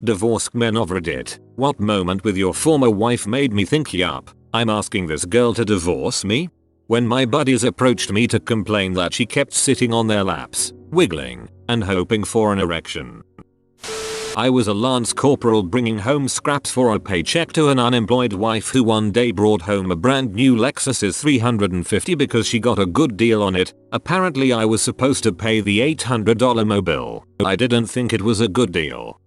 Divorced men over it. What moment with your former wife made me think yup, I'm asking this girl to divorce me? When my buddies approached me to complain that she kept sitting on their laps, wiggling, and hoping for an erection. I was a lance corporal bringing home scraps for a paycheck to an unemployed wife who one day brought home a brand new Lexus 350 because she got a good deal on it. Apparently I was supposed to pay the $800 mobile. I didn't think it was a good deal.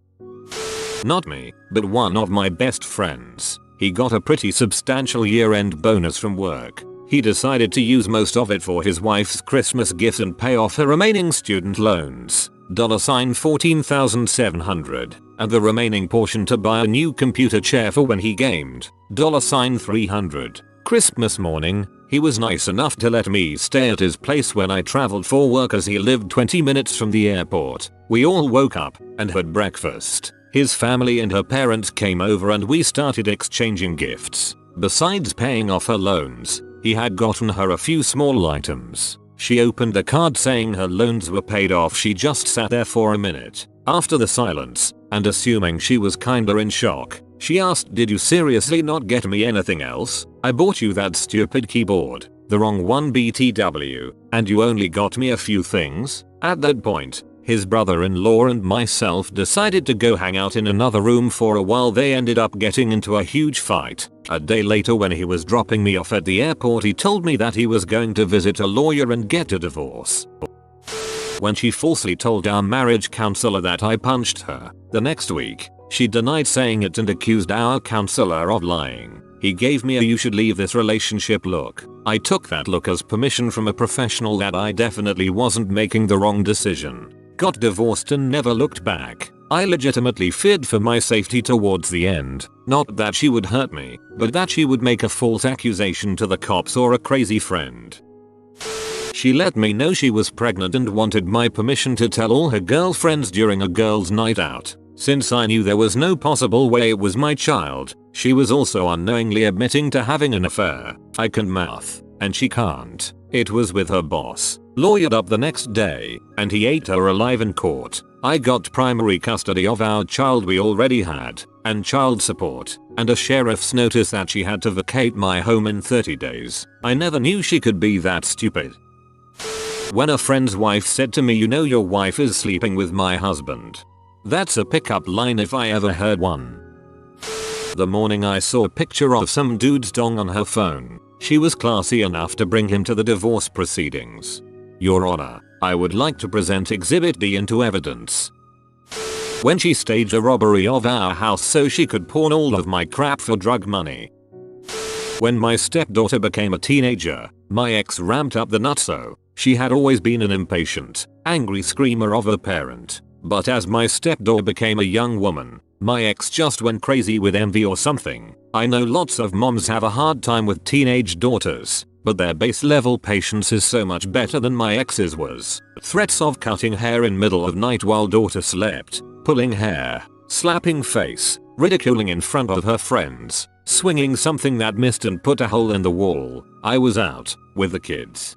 Not me, but one of my best friends. He got a pretty substantial year-end bonus from work. He decided to use most of it for his wife's Christmas gift and pay off her remaining student loans. $14,700, and the remaining portion to buy a new computer chair for when he gamed. $300. Christmas morning, he was nice enough to let me stay at his place when I traveled for work as he lived 20 minutes from the airport. We all woke up and had breakfast. His family and her parents came over and we started exchanging gifts. Besides paying off her loans, he had gotten her a few small items. She opened the card saying her loans were paid off. She just sat there for a minute. After the silence, and assuming she was kinda in shock, she asked, "Did you seriously not get me anything else? I bought you that stupid keyboard, the wrong one BTW, and you only got me a few things?" At that point, his brother-in-law and myself decided to go hang out in another room for a while. They ended up getting into a huge fight. A day later when he was dropping me off at the airport, he told me that he was going to visit a lawyer and get a divorce. When she falsely told our marriage counselor that I punched her, the next week, she denied saying it and accused our counselor of lying. He gave me a "you should leave this relationship" look. I took that look as permission from a professional that I definitely wasn't making the wrong decision. Got divorced and never looked back. I legitimately feared for my safety towards the end. Not that she would hurt me, but that she would make a false accusation to the cops or a crazy friend. She let me know she was pregnant and wanted my permission to tell all her girlfriends during a girls' night out. Since I knew there was no possible way it was my child, she was also unknowingly admitting to having an affair. I can math, and she can't. It was with her boss. Lawyered up the next day, and he ate her alive in court. I got primary custody of our child we already had, and child support, and a sheriff's notice that she had to vacate my home in 30 days. I never knew she could be that stupid. When a friend's wife said to me, "You know your wife is sleeping with my husband." That's a pickup line if I ever heard one. The morning I saw a picture of some dude's dong on her phone, she was classy enough to bring him to the divorce proceedings. "Your Honor, I would like to present Exhibit D into evidence." When she staged a robbery of our house so she could pawn all of my crap for drug money. When my stepdaughter became a teenager, my ex ramped up the nutso. She had always been an impatient, angry screamer of a parent. But as my stepdaughter became a young woman, my ex just went crazy with envy or something. I know lots of moms have a hard time with teenage daughters, but their base level patience is so much better than my ex's was. Threats of cutting hair in middle of night while daughter slept, pulling hair, slapping face, ridiculing in front of her friends, swinging something that missed and put a hole in the wall. I was out with the kids.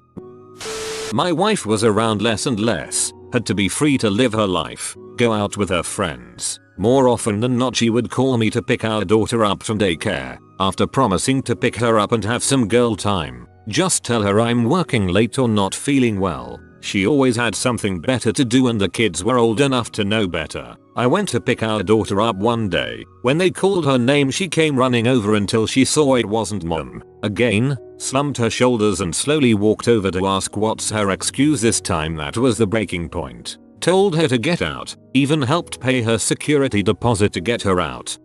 My wife was around less and less, had to be free to live her life, go out with her friends. More often than not she would call me to pick our daughter up from daycare. After promising to pick her up and have some girl time, just tell her I'm working late or not feeling well. She always had something better to do and the kids were old enough to know better. I went to pick our daughter up one day. When they called her name she came running over until she saw it wasn't mom. Again, slumped her shoulders and slowly walked over to ask what's her excuse. This time that was the breaking point. Told her to get out, even helped pay her security deposit to get her out.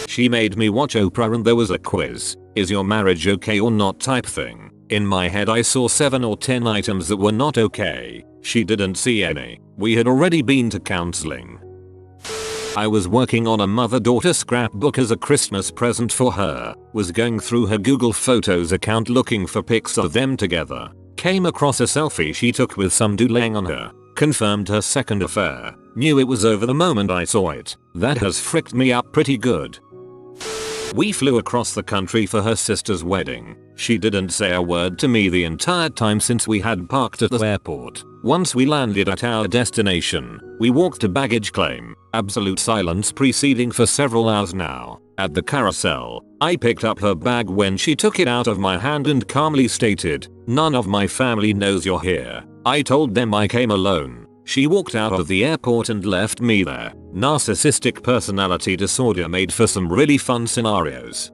She made me watch Oprah and there was a quiz, "Is your marriage okay or not?" type thing. In my head I saw 7 or 10 items that were not okay. She didn't see any. We had already been to counseling. I was working on a mother-daughter scrapbook as a Christmas present for her. Was going through her Google Photos account looking for pics of them together. Came across a selfie she took with some dude laying on her. Confirmed her second affair. Knew it was over the moment I saw it. That has fricked me up pretty good. We flew across the country for her sister's wedding. She didn't say a word to me the entire time since we had parked at the airport. Once we landed at our destination, we walked to baggage claim. Absolute silence preceding for several hours now. At the carousel, I picked up her bag when she took it out of my hand and calmly stated, "None of my family knows you're here." I told them I came alone. She walked out of the airport and left me there. Narcissistic personality disorder made for some really fun scenarios.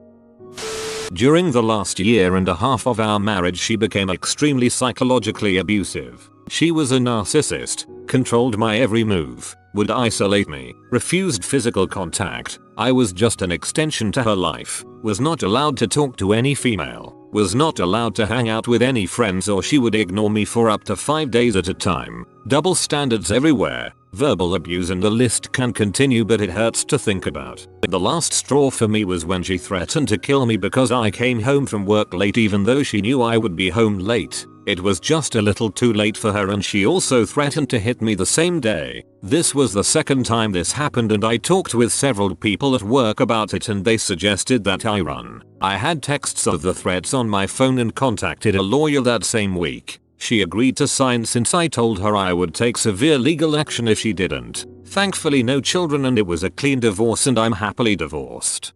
During the last year and a half of our marriage, she became extremely psychologically abusive. She was a narcissist, controlled my every move, would isolate me, refused physical contact. I was just an extension to her life, was not allowed to talk to any female, was not allowed to hang out with any friends, or she would ignore me for up to 5 days at a time. Double standards everywhere, verbal abuse, and the list can continue, but it hurts to think about. The last straw for me was when she threatened to kill me because I came home from work late even though she knew I would be home late. It was just a little too late for her, and she also threatened to hit me the same day. This was the second time this happened, and I talked with several people at work about it and they suggested that I run. I had texts of the threats on my phone and contacted a lawyer that same week. She agreed to sign since I told her I would take severe legal action if she didn't. Thankfully no children, and it was a clean divorce, and I'm happily divorced.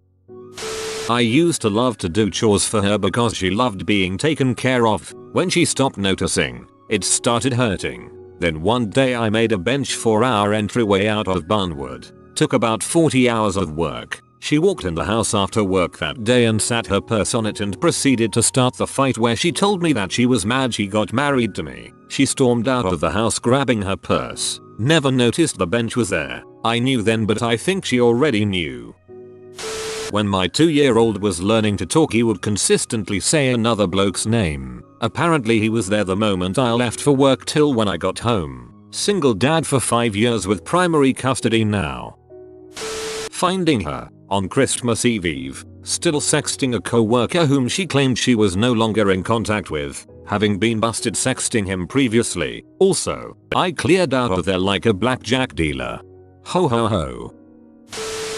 I used to love to do chores for her because she loved being taken care of. When she stopped noticing, it started hurting. Then one day I made a bench for our entryway out of barnwood. Took about 40 hours of work. She walked in the house after work that day and sat her purse on it and proceeded to start the fight, where she told me that she was mad she got married to me. She stormed out of the house grabbing her purse. Never noticed the bench was there. I knew then, but I think she already knew. When my 2-year-old was learning to talk, he would consistently say another bloke's name. Apparently he was there the moment I left for work till when I got home. Single dad for 5 years with primary custody now. Finding her on Christmas Eve, still sexting a co-worker whom she claimed she was no longer in contact with, having been busted sexting him previously. Also, I cleared out of there like a blackjack dealer. Ho ho ho.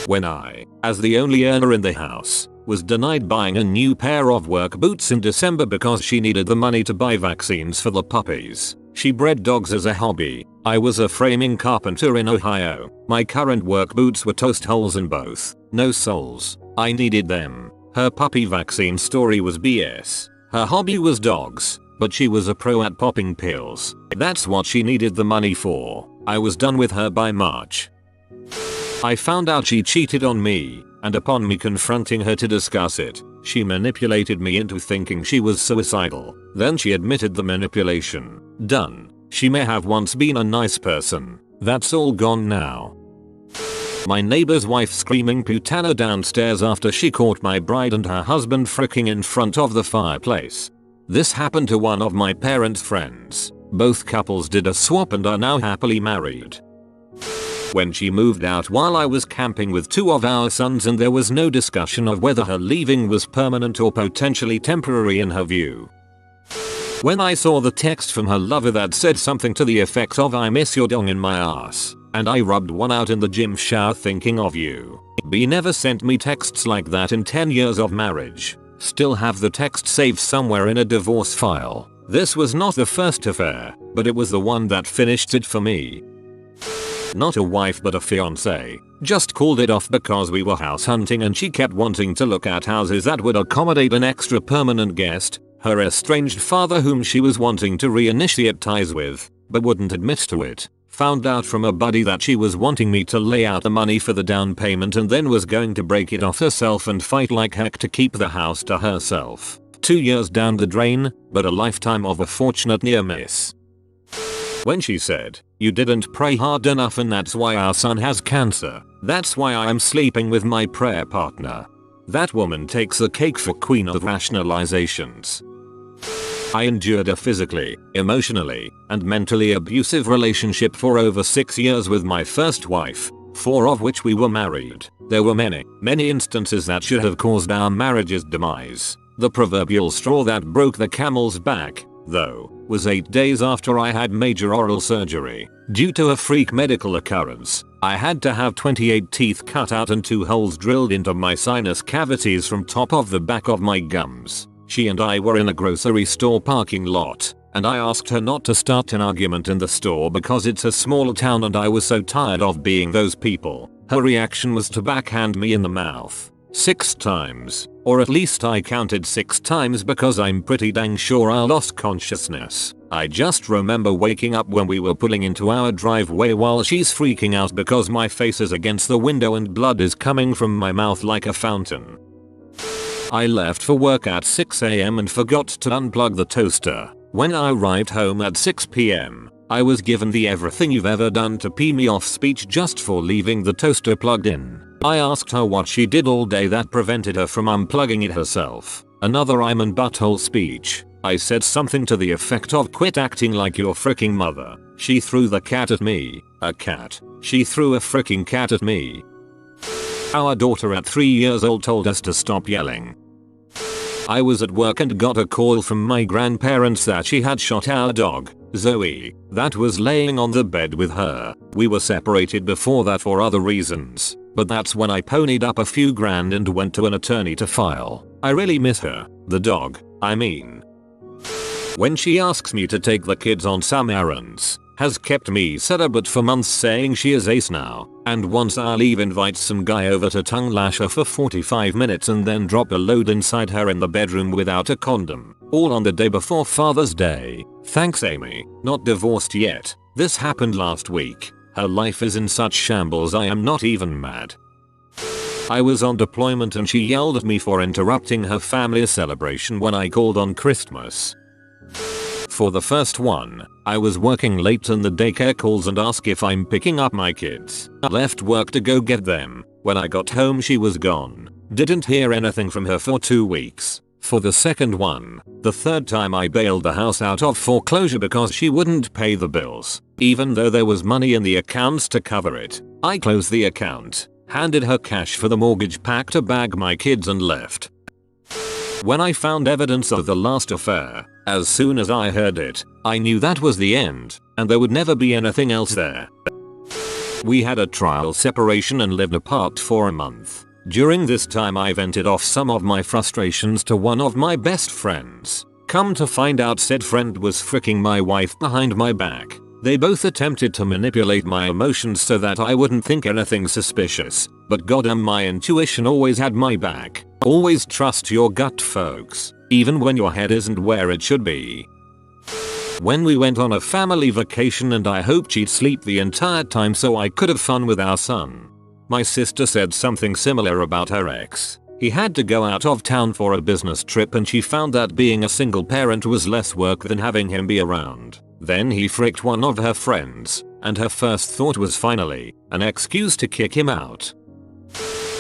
When I, as the only earner in the house, was denied buying a new pair of work boots in December because she needed the money to buy vaccines for the puppies. She bred dogs as a hobby. I was a framing carpenter in Ohio. My current work boots were toast holes in both. No soles. I needed them. Her puppy vaccine story was BS. Her hobby was dogs, but she was a pro at popping pills. That's what she needed the money for. I was done with her by March. I found out she cheated on me, and upon me confronting her to discuss it, she manipulated me into thinking she was suicidal. Then she admitted the manipulation. Done. She may have once been a nice person. That's all gone now. My neighbor's wife screaming putana downstairs after she caught my bride and her husband fricking in front of the fireplace. This happened to one of my parents' friends. Both couples did a swap and are now happily married. When she moved out while I was camping with 2 of our sons, and there was no discussion of whether her leaving was permanent or potentially temporary in her view. When I saw the text from her lover that said something to the effect of "I miss your dong in my ass," and I rubbed one out in the gym shower thinking of you. B never sent me texts like that in 10 years of marriage. Still have the text saved somewhere in a divorce file. This was not the first affair, but it was the one that finished it for me. Not a wife but a fiance. Just called it off because we were house hunting and she kept wanting to look at houses that would accommodate an extra permanent guest, her estranged father whom she was wanting to reinitiate ties with, but wouldn't admit to it. Found out from a buddy that she was wanting me to lay out the money for the down payment and then was going to break it off herself and fight like heck to keep the house to herself. 2 years down the drain, but a lifetime of a fortunate near miss. When she said, "You didn't pray hard enough and that's why our son has cancer. That's why I am sleeping with my prayer partner." That woman takes the cake for queen of rationalizations. I endured a physically, emotionally, and mentally abusive relationship for over 6 years with my first wife, 4 of which we were married. There were many instances that should have caused our marriage's demise. The proverbial straw that broke the camel's back, though, was 8 days after I had major oral surgery. Due to a freak medical occurrence, I had to have 28 teeth cut out and 2 holes drilled into my sinus cavities from top of the back of my gums. She and I were in a grocery store parking lot, and I asked her not to start an argument in the store because it's a small town and I was so tired of being those people. Her reaction was to backhand me in the mouth 6 times, or at least I counted 6 times because I'm pretty dang sure I lost consciousness. I just remember waking up when we were pulling into our driveway while she's freaking out because my face is against the window and blood is coming from my mouth like a fountain. I left for work at 6 AM and forgot to unplug the toaster. When I arrived home at 6 PM, I was given the everything you've ever done to pee me off speech just for leaving the toaster plugged in. I asked her what she did all day that prevented her from unplugging it herself. Another I'm and butthole speech. I said something to the effect of quit acting like your freaking mother. She threw the cat at me. A cat. She threw a freaking cat at me. Our daughter at 3 years old told us to stop yelling. I was at work and got a call from my grandparents that she had shot our dog, Zoe, that was laying on the bed with her. We were separated before that for other reasons, but that's when I ponied up a few grand and went to an attorney to file. I really miss her, the dog, I mean. When she asks me to take the kids on some errands, has kept me celibate for months saying she is ace now, and once I leave invites some guy over to tongue lash her for 45 minutes and then drop a load inside her in the bedroom without a condom, all on the day before Father's Day. Thanks Amy, not divorced yet. This happened last week. Her life is in such shambles I am not even mad. I was on deployment and she yelled at me for interrupting her family celebration when I called on Christmas. For the first one, I was working late and the daycare calls and asked if I'm picking up my kids. I left work to go get them. When I got home she was gone. Didn't hear anything from her for 2 weeks. For the second one, the third time I bailed the house out of foreclosure because she wouldn't pay the bills. Even though there was money in the accounts to cover it, I closed the account, handed her cash for the mortgage, packed a bag my kids and left. When I found evidence of the last affair, as soon as I heard it, I knew that was the end, and there would never be anything else there. We had a trial separation and lived apart for a month. During this time I vented off some of my frustrations to one of my best friends. Come to find out said friend was fricking my wife behind my back. They both attempted to manipulate my emotions so that I wouldn't think anything suspicious, but goddamn my intuition always had my back. Always trust your gut folks, even when your head isn't where it should be. When we went on a family vacation and I hoped she'd sleep the entire time so I could have fun with our son, my sister said something similar about her ex. He had to go out of town for a business trip and she found that being a single parent was less work than having him be around. Then he fricked one of her friends, and her first thought was finally an excuse to kick him out.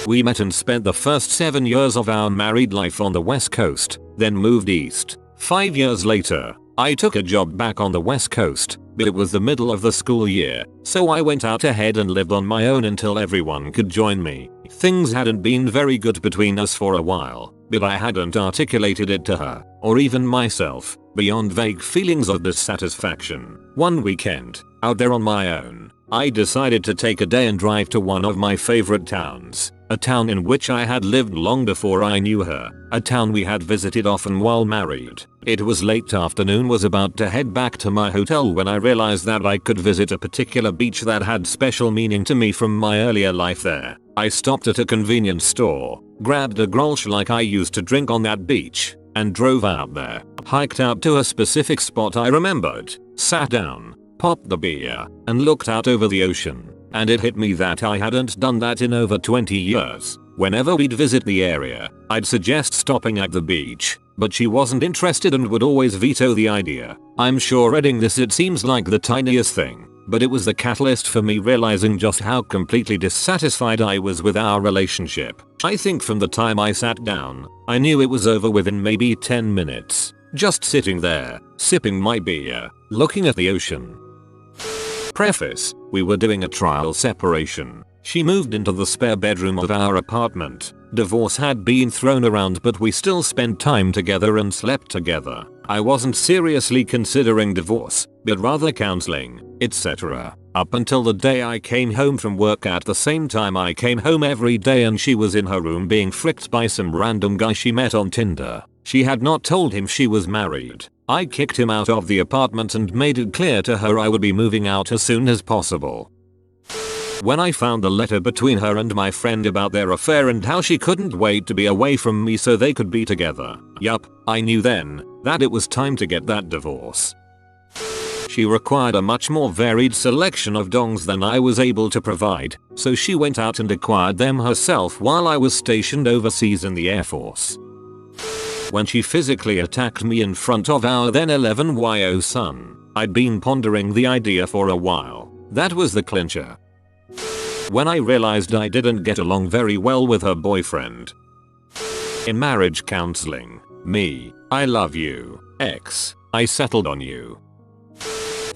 We met and spent the first 7 years of our married life on the West Coast, then moved east. 5 years later, I took a job back on the West Coast, but it was the middle of the school year, so I went out ahead and lived on my own until everyone could join me. Things hadn't been very good between us for a while, but I hadn't articulated it to her, or even myself, beyond vague feelings of dissatisfaction. One weekend, out there on my own, I decided to take a day and drive to one of my favorite towns, a town in which I had lived long before I knew her, a town we had visited often while married. It was late afternoon, was about to head back to my hotel when I realized that I could visit a particular beach that had special meaning to me from my earlier life there. I stopped at a convenience store, grabbed a grolsch like I used to drink on that beach, and drove out there, hiked out to a specific spot I remembered, sat down, popped the beer, and looked out over the ocean. And it hit me that I hadn't done that in over 20 years. Whenever we'd visit the area, I'd suggest stopping at the beach, but she wasn't interested and would always veto the idea. I'm sure reading this it seems like the tiniest thing, but it was the catalyst for me realizing just how completely dissatisfied I was with our relationship. I think from the time I sat down, I knew it was over within maybe 10 minutes. Just sitting there, sipping my beer, looking at the ocean. Preface: we were doing a trial separation. She moved into the spare bedroom of our apartment. Divorce had been thrown around, but we still spent time together and slept together. I wasn't seriously considering divorce, but rather counseling, etc. Up until the day I came home from work at the same time I came home every day and she was in her room being fricked by some random guy she met on Tinder. She had not told him she was married. I kicked him out of the apartment and made it clear to her I would be moving out as soon as possible. When I found the letter between her and my friend about their affair and how she couldn't wait to be away from me so they could be together, yup, I knew then that it was time to get that divorce. She required a much more varied selection of dongs than I was able to provide, so she went out and acquired them herself while I was stationed overseas in the Air Force. When she physically attacked me in front of our then 11-year-old son, I'd been pondering the idea for a while. That was the clincher. When I realized I didn't get along very well with her boyfriend. In marriage counseling, me, I love you, X, I settled on you.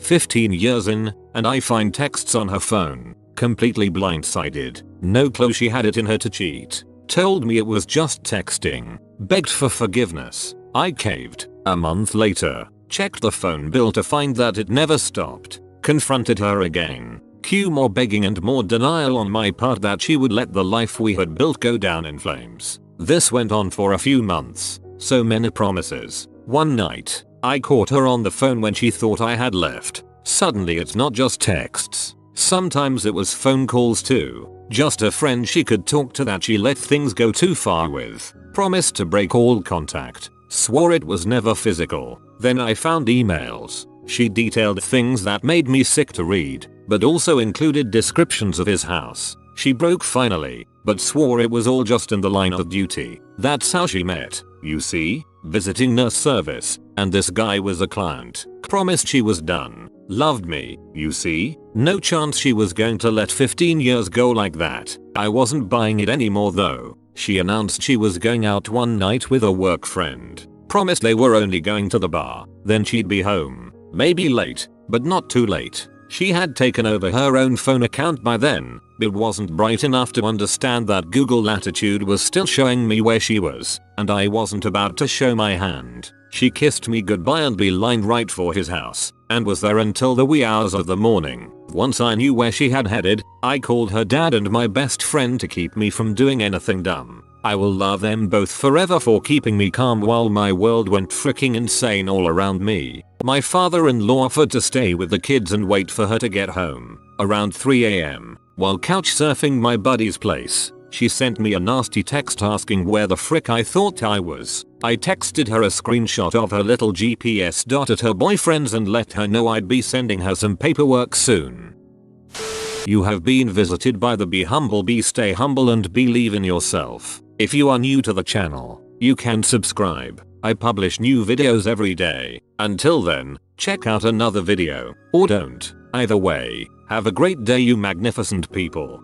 15 years in, and I find texts on her phone, completely blindsided, no clue she had it in her to cheat, told me it was just texting, begged for forgiveness, I caved. A month later, checked the phone bill to find that it never stopped, confronted her again. Cue more begging and more denial on my part that she would let the life we had built go down in flames. This went on for a few months, so many promises. One night, I caught her on the phone when she thought I had left. Suddenly it's not just texts. Sometimes it was phone calls too. Just a friend she could talk to that she let things go too far with. Promised to break all contact. Swore it was never physical. Then I found emails. She detailed things that made me sick to read, but also included descriptions of his house. She broke finally, but swore it was all just in the line of duty. That's how she met, you see, visiting nurse service, and this guy was a client. Promised she was done. Loved me, you see. No chance she was going to let 15 years go like that. I wasn't buying it anymore though. She announced she was going out one night with a work friend. Promised they were only going to the bar, then she'd be home. Maybe late, but not too late. She had taken over her own phone account by then, but wasn't bright enough to understand that Google Latitude was still showing me where she was, and I wasn't about to show my hand. She kissed me goodbye and beelined right for his house, and was there until the wee hours of the morning. Once I knew where she had headed, I called her dad and my best friend to keep me from doing anything dumb. I will love them both forever for keeping me calm while my world went freaking insane all around me. My father-in-law offered to stay with the kids and wait for her to get home. Around 3 AM, while couch surfing my buddy's place, she sent me a nasty text asking where the frick I thought I was. I texted her a screenshot of her little GPS dot at her boyfriend's and let her know I'd be sending her some paperwork soon. You have been visited by the Be Humble Be Stay Humble and Believe in Yourself. If you are new to the channel, you can subscribe. I publish new videos every day. Until then, check out another video, or don't. Either way, have a great day you magnificent people.